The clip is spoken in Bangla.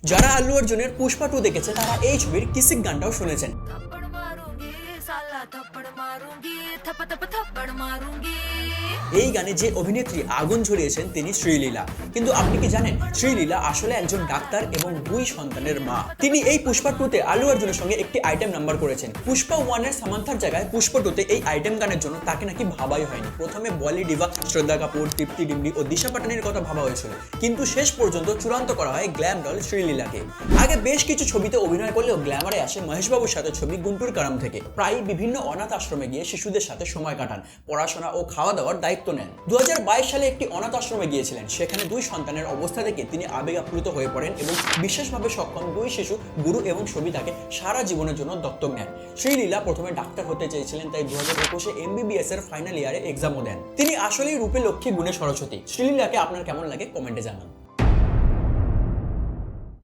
যারা আল্লু অর্জুনের পুষ্পা 2 দেখেছে তারা এই ছবির কিসিক গানটাও শুনেছেন। थप्पड़ मारूंगी साला थप्पड़ मारूंगी थप थप थप्पड़ मारूंगी। এই গানে যে অভিনেত্রী আগুন ঝরিয়েছেন তিনি শ্রীলীলা। কিন্তু আপনি কি জানেন শ্রীলীলা আসলে একজন ডাক্তার এবং 2 সন্তানের মা। তিনি এই পুষ্পা 2 তে আল্লু অর্জুনের সঙ্গে একটি আইটেম নাম্বার করেছেন। পুষ্পা 1 এর সামান্থার জায়গায় পুষ্পা 2 তে এই আইটেম গানের জন্য তাকে নাকি ভাবাই হয়নি। প্রথমে বলি ডিভা শ্রদ্ধা কাপুর, তৃপ্তি ডিমরি ও দিশা পাটানির কথা ভাবা হয়েছিল, কিন্তু শেষ পর্যন্ত চূড়ান্ত করা হয় গ্ল্যাম ডল শ্রীলীলাকে। আগে বেশ কিছু ছবিতে অভিনয় করলেও গ্ল্যামারে আসে মহেশবাবুর সাথে ছবি গুন্টুর কারাম থেকে। প্রায় বিভিন্ন অনাথ আশ্রমে গিয়ে শিশুদের সাথে সময় কাটান, পড়াশোনা ও খাওয়া দাওয়ার দায়িত্ব নেন। 2022 সালে একটি অনাথ আশ্রমে গিয়েছিলেন। সেখানে 2 সন্তানের অবস্থা দেখে তিনি আবেগ আপ্লুত হয়ে পড়েন এবং বিশেষভাবে সক্ষম 2 শিশু গুরু এবং সবিতাকে সারা জীবনের জন্য দত্তক নেন। শ্রীলীলা প্রথমে ডাক্তার হতে চেয়েছিলেন, তাই 2021 MBBS এর ফাইনাল ইয়ারে এক্সামও দেন। তিনি আসলেই রূপে লক্ষ্মী, গুণে সরস্বতী। শ্রীলীলাকে আপনার কেমন লাগে কমেন্টে জানান।